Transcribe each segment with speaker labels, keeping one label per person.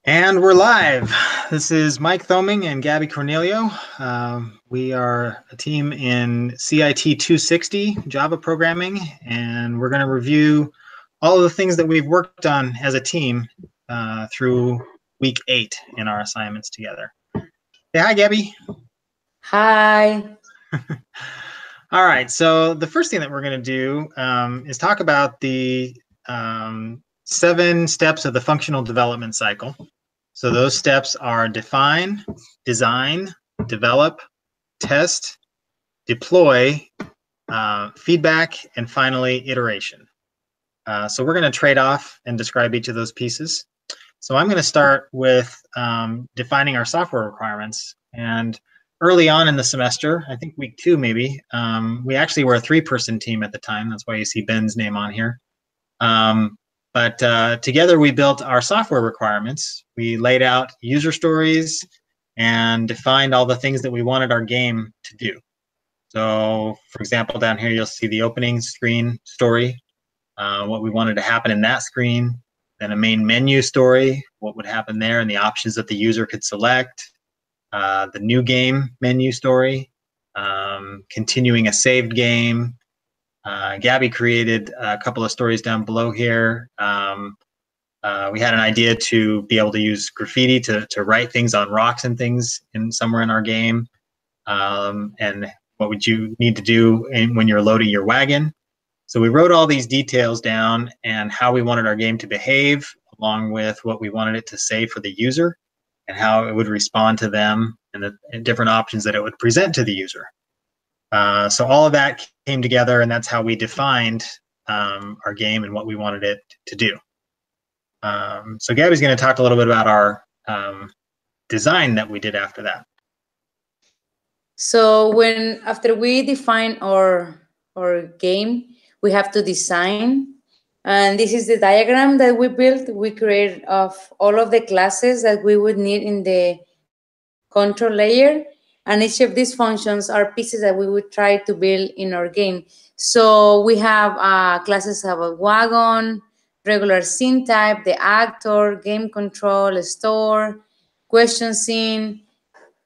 Speaker 1: And we're live. This is MThoming and GCornelio. We are a team in CIT-260 Java programming, and we're going to review all of the things that we've worked on as a team through week 8 in our assignments together. Say hi, Gabby.
Speaker 2: Hi.
Speaker 1: All right, so the first thing that we're going to do is talk about the 7 steps of the functional development cycle. So those steps are define, design, develop, test, deploy, feedback, and finally iteration. So we're going to trade off and describe each of those pieces. So I'm going to start with defining our software requirements. And early on in the semester, I think week 2 maybe, we actually were a 3-person team at the time. That's why you see Ben's name on here. But together we built our software requirements. We laid out user stories and defined all the things that we wanted our game to do. So, for example, down here you'll see the opening screen story, what we wanted to happen in that screen, then a main menu story, what would happen there, and the options that the user could select, the new game menu story, continuing a saved game. Gabby created a couple of stories down below here. We had an idea to be able to use graffiti to write things on rocks and things somewhere in our game. And what would you need to do when you're loading your wagon? So we wrote all these details down and how we wanted our game to behave, along with what we wanted it to say for the user and how it would respond to them and the different options that it would present to the user. So all of that came together, and that's how we defined our game and what we wanted it to do. So Gabby's going to talk a little bit about our design that we did after that.
Speaker 2: So after we define our game, we have to design. And this is the diagram that we built. We created of all of the classes that we would need in the control layer. And each of these functions are pieces that we would try to build in our game. So we have classes of a wagon, regular scene type, the actor, game control, store, question scene.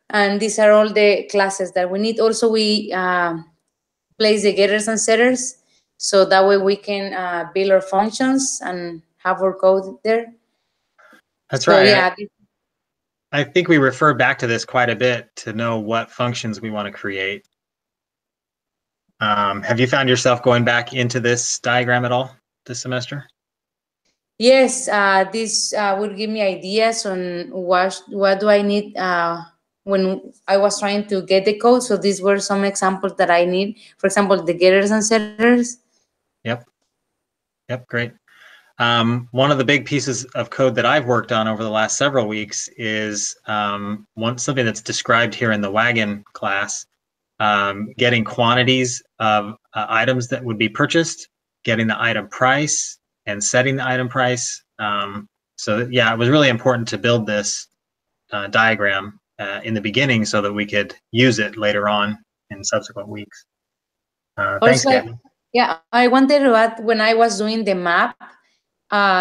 Speaker 2: And these are all the classes that we need. Also, we place the getters and setters. So that way we can build our functions and have our code there.
Speaker 1: That's right.
Speaker 2: Yeah.
Speaker 1: I think we refer back to this quite a bit to know what functions we want to create. Have you found yourself going back into this diagram at all this semester?
Speaker 2: Yes, this would give me ideas on what do I need when I was trying to get the code. So these were some examples that I need. For example, the getters and setters.
Speaker 1: Yep, great. One of the big pieces of code that I've worked on over the last several weeks is something that's described here in the wagon class, getting quantities of items that would be purchased, getting the item price, and setting the item price. So yeah, it was really important to build this diagram in the beginning so that we could use it later on in subsequent weeks. Thanks, Gabby.
Speaker 2: Yeah, I wanted to add, when I was doing the map,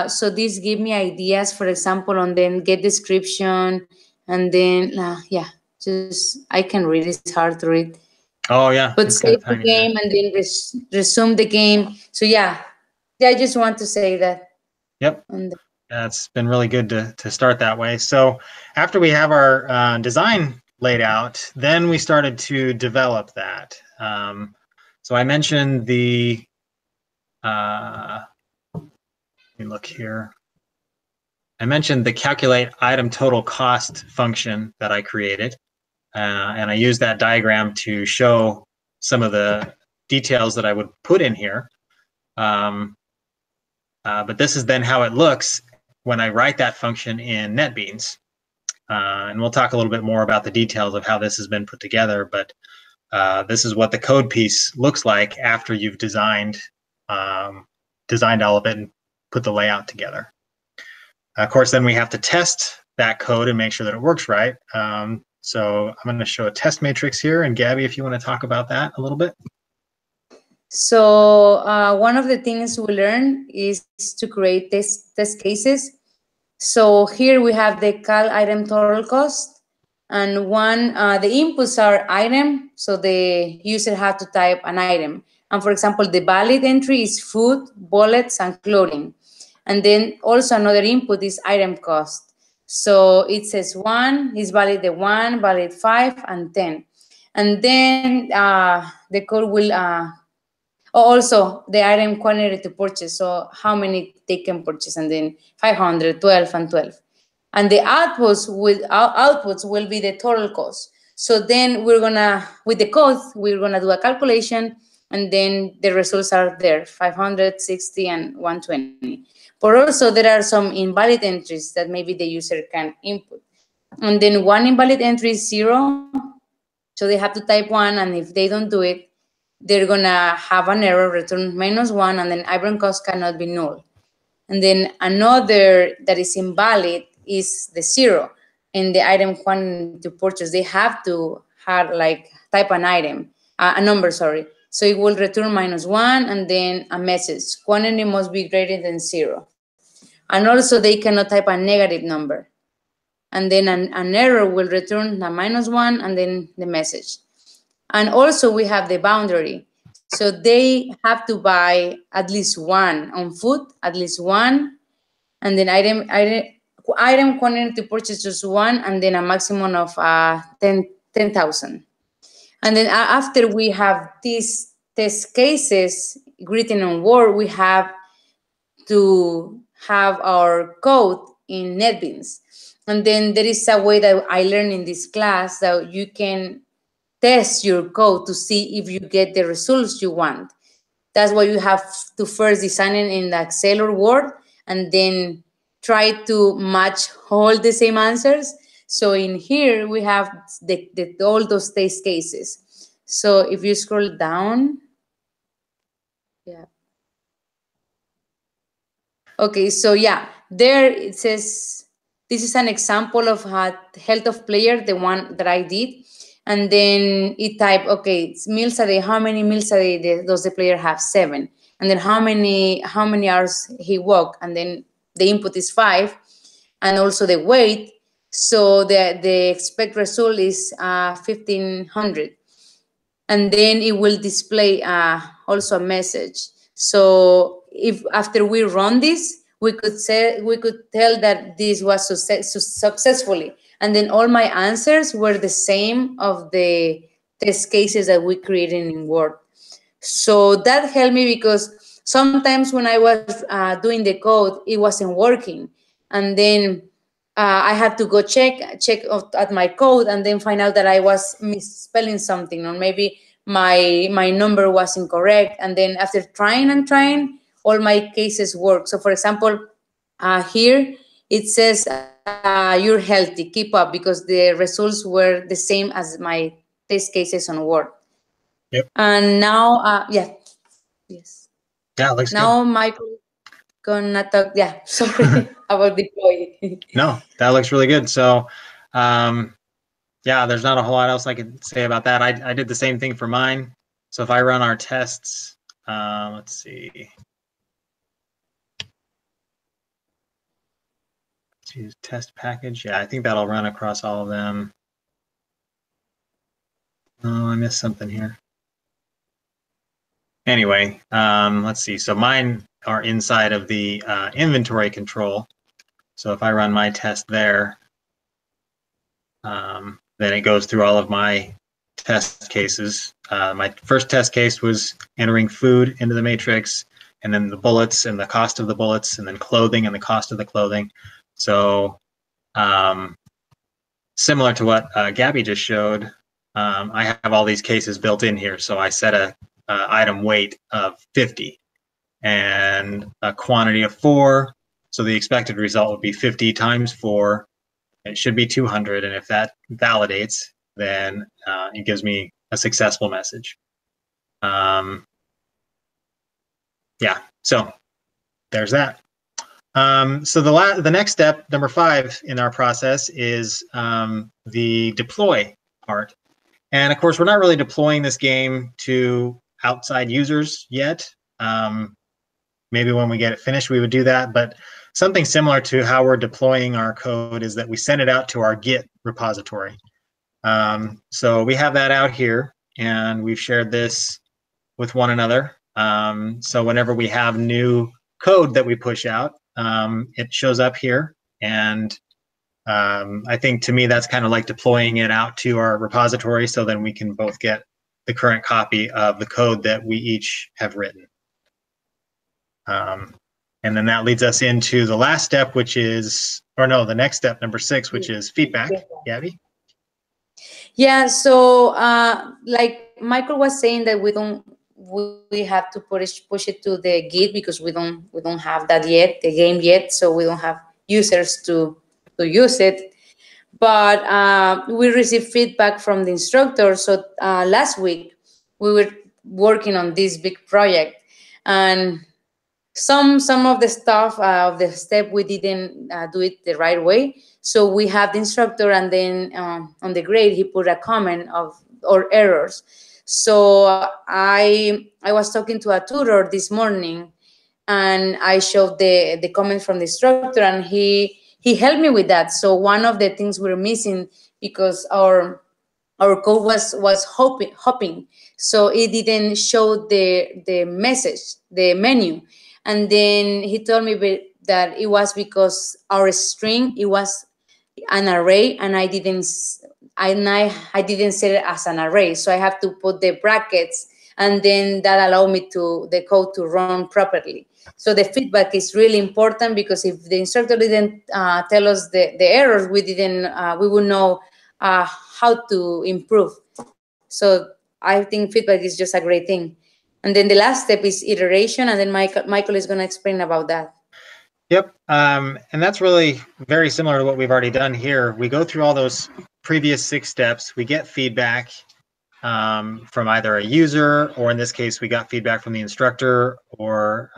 Speaker 2: so this gave me ideas, for example, on then get description, and then, yeah, just, I can read, it's hard to read.
Speaker 1: Oh, yeah.
Speaker 2: But save the game and then resume the game. So, yeah, I just want to say that.
Speaker 1: Yep. Yeah, it's been really good to start that way. So after we have our design laid out, then we started to develop that. So I mentioned the, let me look here. I mentioned the calculate item total cost function that I created. And I used that diagram to show some of the details that I would put in here. But this is then how it looks when I write that function in NetBeans. And we'll talk a little bit more about the details of how this has been put together, but this is what the code piece looks like after you've designed all of it and put the layout together. Of course, then we have to test that code and make sure that it works right. So I'm going to show a test matrix here, and Gabby, if you want to talk about that a little bit.
Speaker 2: So one of the things we learn is to create test cases. So here we have the cal item total cost, and one, the inputs are item, so the user has to type an item. And for example, the valid entry is food, bullets, and clothing. And then also another input is item cost. So it says 1 is valid the 1, valid 5, and 10. And then the code will also the item quantity to purchase, so how many they can purchase, and then 500, 12, and 12. And the outputs will be the total cost. So then we're gonna, with the code, we're gonna do a calculation, and then the results are there, 560 and 120. But also there are some invalid entries that maybe the user can input. And then one invalid entry is 0, so they have to type 1, and if they don't do it, they're gonna have an error, return -1, and then item cost cannot be null. And then another that is invalid is the 0 in the item quantity to purchase. They have to have like type an item, a number, sorry. So it will return -1 and then a message. Quantity must be greater than 0. And also they cannot type a negative number. And then an error will return a -1 and then the message. And also we have the boundary. So they have to buy at least 1 on food, at least 1, and then item quantity to purchase just 1, and then a maximum of 10,000. And then after we have these test cases written on Word, we have to have our code in NetBeans. And then there is a way that I learned in this class that you can test your code to see if you get the results you want. That's why you have to first design it in the Excel or Word, and then try to match all the same answers. So in here, we have all those test cases. So if you scroll down, yeah. Okay, so yeah, there it says, this is an example of a health of player, the one that I did. And then it type, okay, it's meals a day. How many meals a day does the player have? 7. And then how many hours he walk? And then the input is 5, and also the weight. So the expected result is 1,500. And then it will display also a message. So if after we run this, we could tell that this was successfully. And then all my answers were the same of the test cases that we created in Word. So that helped me because sometimes when I was doing the code, it wasn't working. And then I had to go check at my code and then find out that I was misspelling something, or maybe my number was incorrect. And then after trying and trying, all my cases work. So for example, here it says you're healthy, keep up, because the results were the same as my test cases on Word.
Speaker 1: Yep.
Speaker 2: And now, yeah, yes.
Speaker 1: Yeah, it looks
Speaker 2: now
Speaker 1: good.
Speaker 2: Michael gonna talk, yeah, sorry, about deploy.
Speaker 1: No, that looks really good. So, yeah, there's not a whole lot else I could say about that. I did the same thing for mine. So if I run our tests, let's see. Let's use test package. Yeah, I think that'll run across all of them. Oh, I missed something here. Anyway, let's see. So mine are inside of the inventory control. So if I run my test there, then it goes through all of my test cases. My first test case was entering food into the matrix, and then the bullets and the cost of the bullets, and then clothing and the cost of the clothing. So similar to what Gabby just showed, I have all these cases built in here. So I set a item weight of 50 and a quantity of 4. So the expected result would be 50 times 4. It should be 200. And if that validates, then it gives me a successful message. Yeah, so there's that. So the next step, number 5 in our process, is the deploy part. And of course, we're not really deploying this game to outside users yet. Maybe when we get it finished, we would do that. But something similar to how we're deploying our code is that we send it out to our Git repository. So we have that out here, and we've shared this with one another. So whenever we have new code that we push out, it shows up here. And I think to me, that's kind of like deploying it out to our repository, so then we can both get the current copy of the code that we each have written. And then that leads us into the last step, which is, or no, the next step, number 6, which is feedback. Gabby?
Speaker 2: Yeah, so like Michael was saying that we have to push it to the Git because we don't have that yet, the game yet, so we don't have users to use it. But we received feedback from the instructor. So last week we were working on this big project, and some of the stuff of the step we didn't do it the right way. So we have the instructor, and then on the grade he put a comment of or errors. So I was talking to a tutor this morning, and I showed the comments from the instructor, and he helped me with that. So one of the things we're missing, because our code was hopping, so it didn't show the message, the menu. And then he told me that it was because our string, it was an array, and I didn't set it as an array, so I have to put the brackets, and then that allowed me to the code to run properly. So the feedback is really important, because if the instructor didn't tell us the errors, we would know how to improve. So I think feedback is just a great thing. And then the last step is iteration, and then Michael is going to explain about that.
Speaker 1: Yep, and that's really very similar to what we've already done here. We go through all those previous 6 steps. We get feedback from either a user, or in this case, we got feedback from the instructor or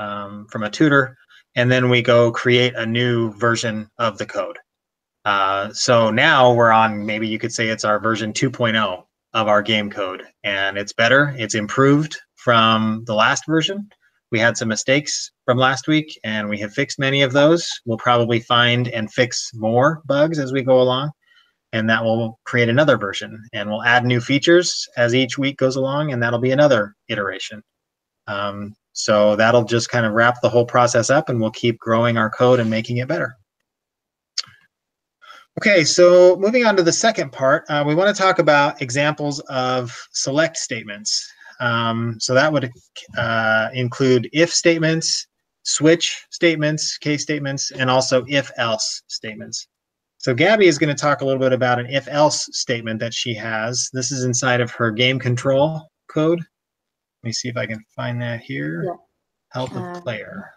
Speaker 1: from a tutor, and then we go create a new version of the code. So now we're on, maybe you could say it's our version 2.0 of our game code, and it's better, it's improved from the last version. We had some mistakes from last week, and we have fixed many of those. We'll probably find and fix more bugs as we go along, and that will create another version, and we'll add new features as each week goes along, and that'll be another iteration. So that'll just kind of wrap the whole process up, and we'll keep growing our code and making it better. Okay, so moving on to the second part, we want to talk about examples of select statements. So that would include if statements, switch statements, case statements, and also if-else statements. So Gabby is going to talk a little bit about an if-else statement that she has. This is inside of her game control code. Let me see if I can find that here. Yeah. Health of player.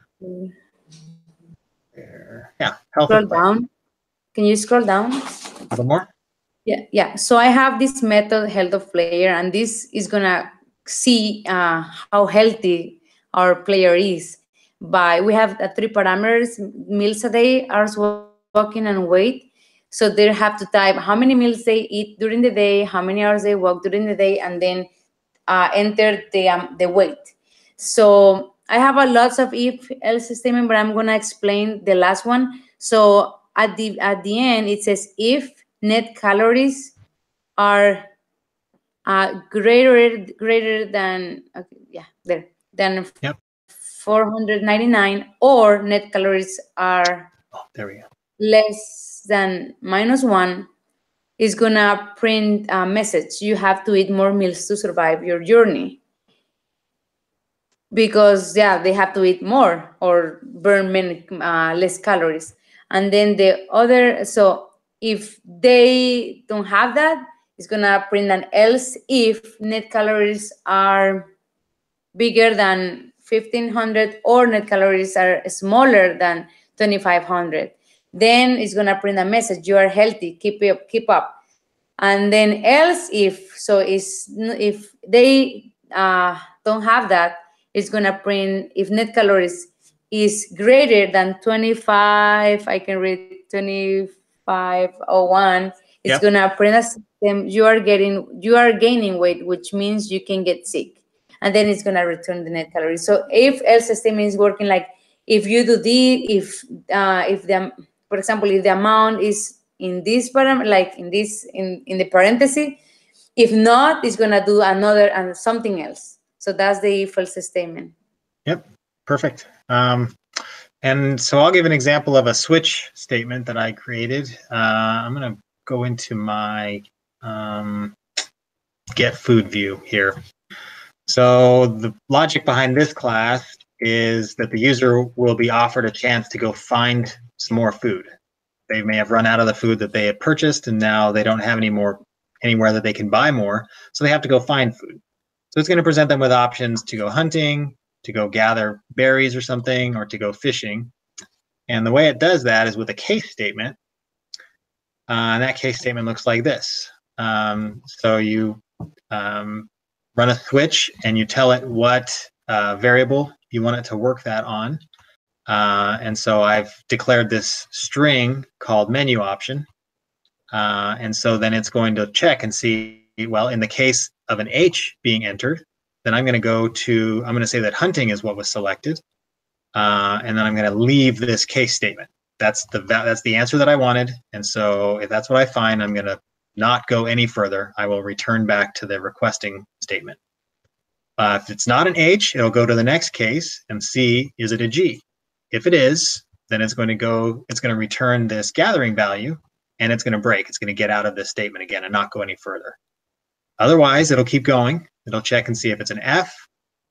Speaker 1: Yeah, health of player.
Speaker 2: Down. Can you scroll down?
Speaker 1: A little more?
Speaker 2: Yeah. So I have this method, health of player, and this is going to see how healthy our player is. We have 3 parameters: meals a day, hours walking, and weight. So they have to type how many meals they eat during the day, how many hours they walk during the day, and then enter the weight. So I have a lots of if-else statement, but I'm going to explain the last one. So at the end, it says if net calories are greater than than 499, or net calories are less than -1, is gonna print a message: you have to eat more meals to survive your journey. Because they have to eat more or burn less calories. And then the other, so if they don't have that, it's gonna print an else if net calories are bigger than 1,500 or net calories are smaller than 2,500. Then it's gonna print a message: you are healthy, keep up. And then else if they don't have that, it's gonna print if net calories is greater than 25. I can read 2501. It's gonna print a system: you are gaining weight, which means you can get sick. And then it's gonna return the net calories. So if else statement is working like if you do for example, if the amount is in this parameter, like in the parenthesis, if not, it's gonna do another and something else. So that's the if else statement.
Speaker 1: Yep, perfect. And so I'll give an example of a switch statement that I created. I'm gonna go into my get food view here. So the logic behind this class is that the user will be offered a chance to go find some more food. They may have run out of the food that they had purchased, and now they don't have any more anywhere that they can buy more, so they have to go find food. So it's going to present them with options to go hunting, to go gather berries or something, or to go fishing. And the way it does that is with a case statement. And that case statement looks like this. So you run a switch and you tell it what variable you want it to work that on. And so I've declared this string called menu option. And so then it's going to check and see, well, in the case of an H being entered, then I'm going to say that hunting is what was selected. And then I'm going to leave this case statement. That's the answer that I wanted. And so if that's what I find, I'm going to not go any further. I will return back to the requesting statement. If it's not an H, it'll go to the next case and see, is it a G? If it is, then it's going to return this gathering value, and it's going to break. It's going to get out of this statement again and not go any further. Otherwise, it'll keep going. It'll check and see if it's an F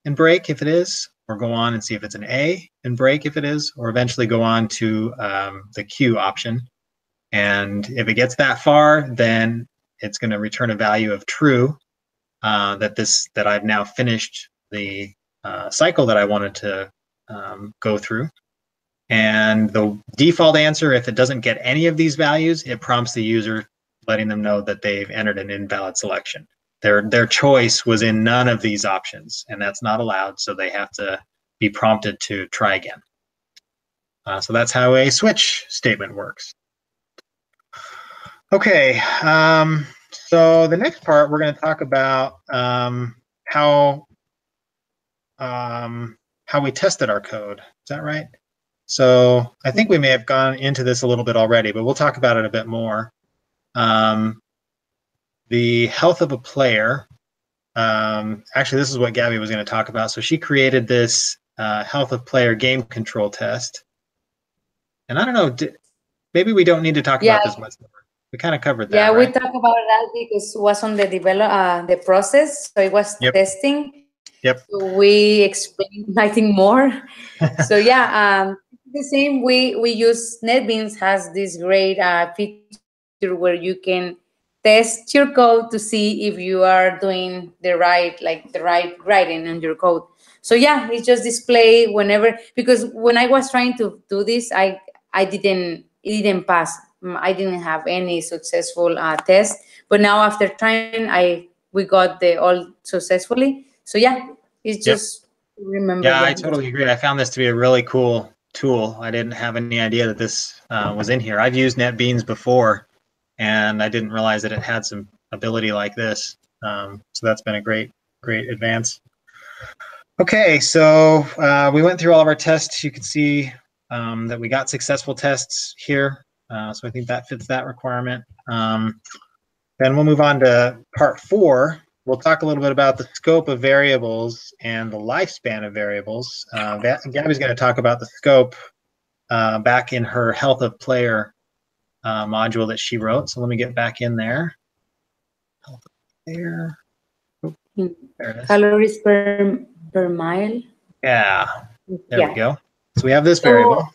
Speaker 1: and break if it is, or go on and see if it's an A and break if it is, or eventually go on to the Q option. And if it gets that far, then it's going to return a value of true, that I've now finished the cycle that I wanted to go through. And the default answer, if it doesn't get any of these values, it prompts the user, letting them know that they've entered an invalid selection. Their choice was in none of these options, and that's not allowed, so they have to be prompted to try again. So that's how a switch statement works. Okay, so the next part, we're going to talk about how we tested our code. Is that right? So I think we may have gone into this a little bit already, but we'll talk about it a bit more. The health of a player. Actually, this is what Gabby was going to talk about. So she created this health of player game control test. And I don't know, maybe we don't need to talk about this much more. We kind of covered that.
Speaker 2: Yeah,
Speaker 1: right?
Speaker 2: we talked about that because it was on the process. So it was testing.
Speaker 1: Yep.
Speaker 2: So we explained nothing more. So yeah, the same. We use NetBeans has this great feature where you can test your code to see if you are doing the right writing in your code. So yeah, it's just display whenever, because when I was trying to do this, it didn't pass. I didn't have any successful test, but now after trying, we got the all successfully. So yeah, it's just remember.
Speaker 1: Yeah, I totally agree. I found this to be a really cool tool. I didn't have any idea that this was in here. I've used NetBeans before, and I didn't realize that it had some ability like this. So that's been a great advance. Okay, so we went through all of our tests. You can see that we got successful tests here. So I think that fits that requirement. Then we'll move on to part 4. We'll talk a little bit about the scope of variables and the lifespan of variables. Gabby's going to talk about the scope back in her health of player module that she wrote. So let me get back in there. Health of player. Oh, there it is.
Speaker 2: Calories per mile.
Speaker 1: Yeah, there we go. So we have this variable.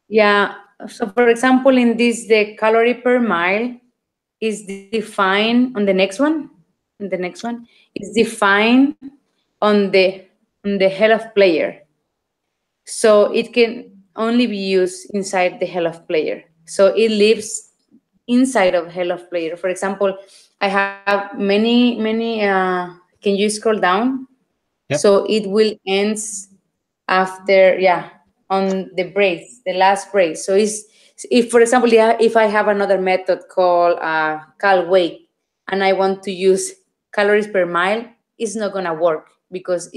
Speaker 2: Yeah. So for example, in this, the calorie per mile is defined on the next one. And the next one is defined on the health player. So it can only be used inside the health player. So it lives inside of health player. For example, I have many. Can you scroll down?
Speaker 1: Yep.
Speaker 2: So it will end after, on the brace, the last brace. So if, for example, if I have another method called cal weight, and I want to use calories per mile, it's not gonna work because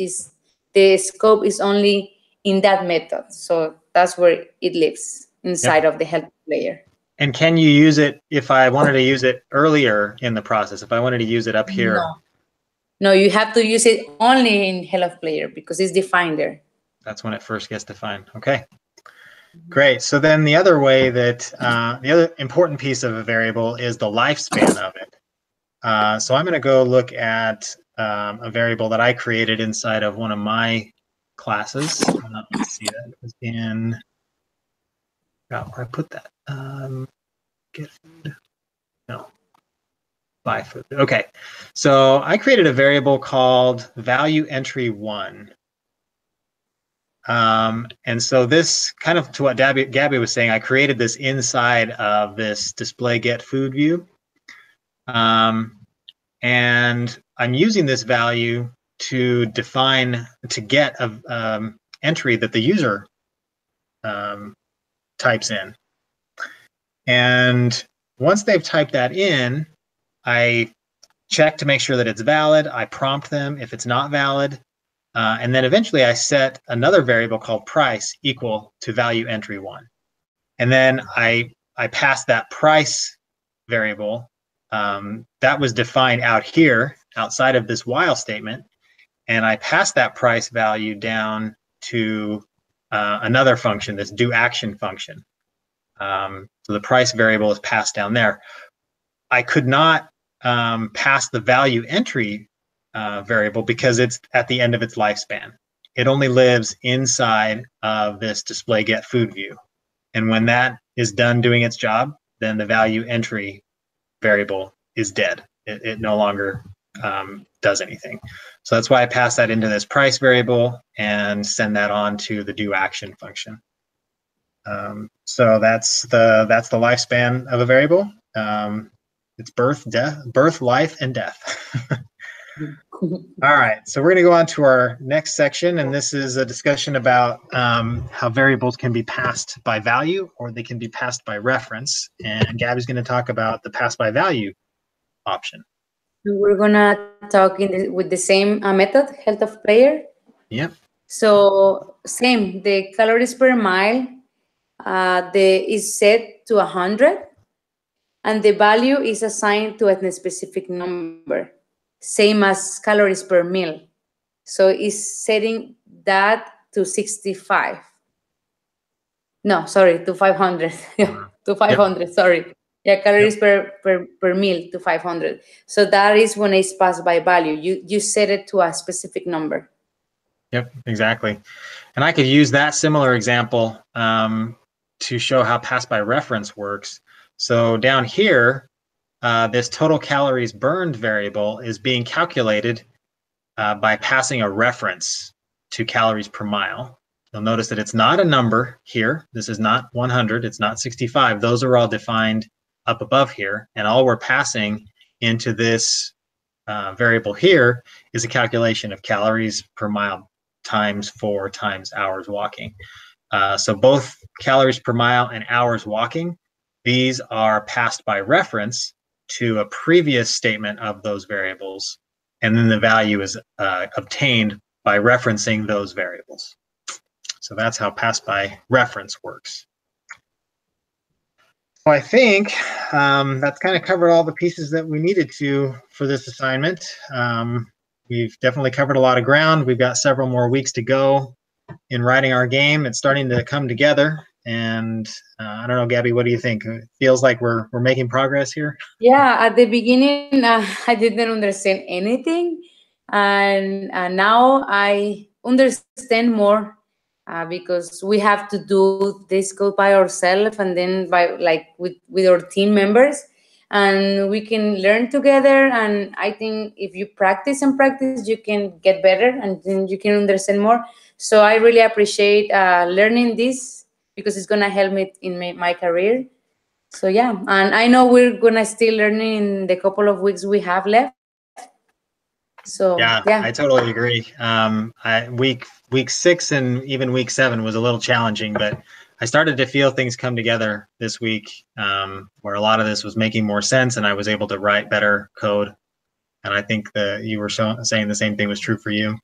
Speaker 2: the scope is only in that method. So that's where it lives, inside of the health layer.
Speaker 1: And can you use it if I wanted to use it earlier in the process? If I wanted to use it up here?
Speaker 2: No, you have to use it only in health player because it's defined there.
Speaker 1: That's when it first gets defined. Okay. Great. So then the other way that the other important piece of a variable is the lifespan of it. So I'm going to go look at a variable that I created inside of one of my classes. Let's see, that was in, where I put that. Get food. No. Buy food. Okay. So I created a variable called value entry 1. And so this kind of to what Gabby was saying, I created this inside of this display get food view. And I'm using this value to get a entry that the user types in. And once they've typed that in, I check to make sure that it's valid. I prompt them if it's not valid. And then eventually I set another variable called price equal to value entry 1. And then I pass that price variable that was defined out here outside of this while statement. And I pass that price value down to another function, this do action function. So the price variable is passed down there. I could not pass the value entry variable because it's at the end of its lifespan. It only lives inside of this display get food view. And when that is done doing its job, then the value entry variable is dead. It no longer does anything. So that's why I pass that into this price variable and send that on to the do action function. So that's the lifespan of a variable. It's birth, life, and death. All right, so we're going to go on to our next section, and this is a discussion about how variables can be passed by value or they can be passed by reference. And Gabby's going to talk about the pass by value option.
Speaker 2: We're going to talk with the same method, health of player.
Speaker 1: Yep.
Speaker 2: So same, the calories per mile is set to 100, and the value is assigned to a specific number, same as calories per meal. So it's setting that to 65. No, sorry, to 500. To 500, yep. Sorry. Yeah, calories per meal to 500. So that is when it's passed by value. You set it to a specific number.
Speaker 1: Yep, exactly. And I could use that similar example to show how pass by reference works. So down here, this total calories burned variable is being calculated by passing a reference to calories per mile. You'll notice that it's not a number here. This is not 100. It's not 65. Those are all defined up above here. And all we're passing into this variable here is a calculation of calories per mile times 4 times hours walking. So both calories per mile and hours walking, these are passed by reference to a previous statement of those variables, and then the value is obtained by referencing those variables. So that's how pass by reference works. So I think that's kind of covered all the pieces that we needed to for this assignment. We've definitely covered a lot of ground. We've got several more weeks to go in writing our game. It's starting to come together. And I don't know, Gabby, what do you think? It feels like we're making progress here.
Speaker 2: Yeah, at the beginning, I didn't understand anything. And now I understand more because we have to do this code by ourselves and then with our team members. And we can learn together. And I think if you practice and practice, you can get better and then you can understand more. So I really appreciate learning this because it's going to help me in my career. So yeah, and I know we're going to still learning in the couple of weeks we have left. So
Speaker 1: yeah. I totally agree. Week 6 and even week 7 was a little challenging, but I started to feel things come together this week where a lot of this was making more sense and I was able to write better code. And I think that you were saying the same thing was true for you.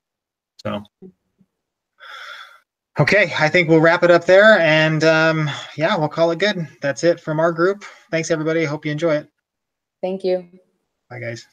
Speaker 1: So Okay, I think we'll wrap it up there, and yeah, we'll call it good. That's it from our group. Thanks, everybody. Hope you enjoy it.
Speaker 2: Thank you.
Speaker 1: Bye, guys.